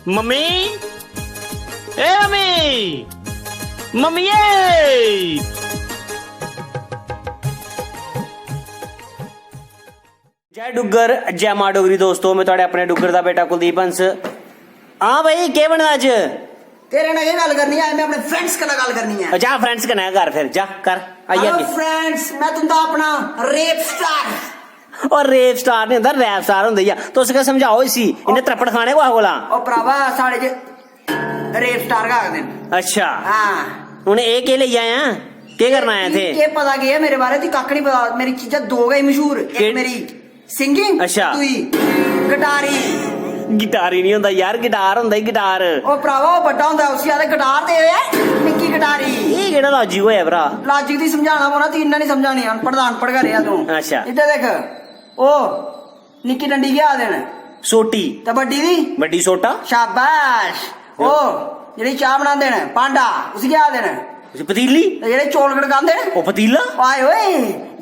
Mummy ਏ mummy ਮੰਮੀਏ जय डुगर जय मां डोगरी दोस्तों मैं थोड़े अपने डुगर दा बेटा कुलदीप हंस। हाँ भाई क्या बनना अज तेरे नाल ये गल करनी है मैं अपने फ्रेंड्स कन्नै गल करनी है। जा फ्रेंड्स कन्नै कर फिर जा कर आइए हेलो फ्रेंड्स मैं तुंदा अपना रेप स्टार और रेप स्टार नहीं होंदा रैप स्टार होंदा ही तुस क्या समझाओ इसी इन्हें त्रप्पड़ खाने को कोला ओ भरावा साढ़े च रेप स्टार का आखदे न। अच्छा हां हुन ए के लेई आया के करना आया थे के पता के है मेरे बारे च कक्ख नहीं पता मेरी चीज़ां दो गई मशहूर एक मेरी सिंगिंग अच्छा दूई गिटारी गिटारी नहीं होंदा यार गिटार होंदा ही गिटार ओ भरावा बड्डा होंदा उसी आदे गिटार ते निक्की गिटारी ये केड़ा लॉजिक होया भरा लॉजिक दी समझाना पौना ती इन्ना नहीं समझानी प्रधान पढ़ कर रहा तू अच्छा इधर देख ओ निक्की डंडी क्या आदे न सोटी ते बड्डी दी बड्डी सोटा शाबाश ओ जेडी चाह बनांदे न पांडा उसी क्या आदे न पतीली जेडे चौल गड़कांदे न ओ पतीला आए ओए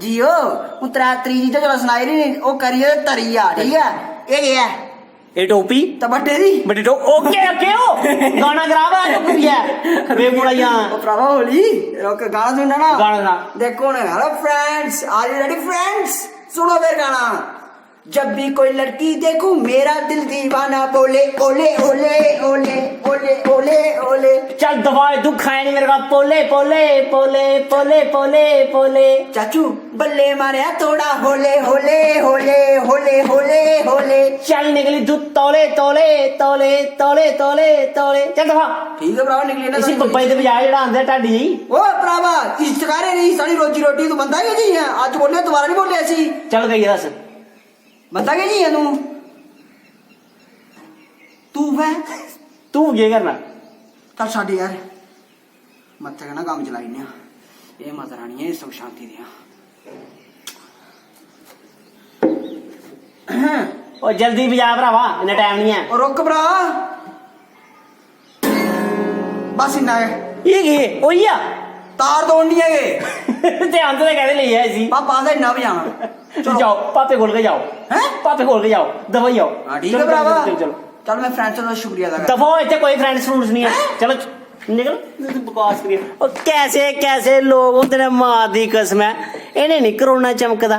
जियो हूं त्रै त्री चीजां चलो सनाई नहीं ओ करिए तरिया ठीक है ये है ए टोपी ते बड्डे दी बड़ी टो ओके ओके ओ गाना खराब है टोपी है वे मुड़िया ओ भरावा होली रोक गाना सुनना ना गाना गा देखो ना hello friends are you ready friends सुनो फिर गाना जब भी कोई लड़की देखूं मेरा दिल दीवाना बोले ओले ओले ओले ओले ओले ओले चल दवाई दुख है नहीं मेरे का पोले पोले पोले पोले पोले पोले चाचू बल्ले मारे थोड़ा होले होले होले होले होले होले चल निकली दूध तोले तोले तोले तोले तोले तोले चल दफा ठीक है भरावा निकली ना इसी बब्बई दे बजाय जेड़ा आंदा टाडी जी ओ भरावा इस चकारे नहीं सारी रोजी रोटी तू बंदा के जी है आज बोले दोबारा नहीं बोले ऐसी चल गई दस बंदा के जी है तू है तू क्या करना कल साढ़े यार मत कहना काम चलाई ने ये माता रानी है सुख शांति दिया ओ जल्दी बजा भरावा इन्ना टाइम नहीं है और रुक भरा बस इन्ना है ये की ओया तार तोड़नी है ये ध्यान तो कहते ले आए सी पापा से इन्ना बजाना जाओ पापे खोल के जाओ हैं पापे खोल के जाओ दफा जाओ हाँ ठीक है भरावा चल मैं फ्रेंड्स का शुक्रिया अदा करता दफा इतने कोई फ्रेंड्स फ्रूंड्स नहीं है चलो निकल बकवास करिए और कैसे कैसे लोग होंदे ने मां दी कसम है इन्हें नहीं करोना चमकदा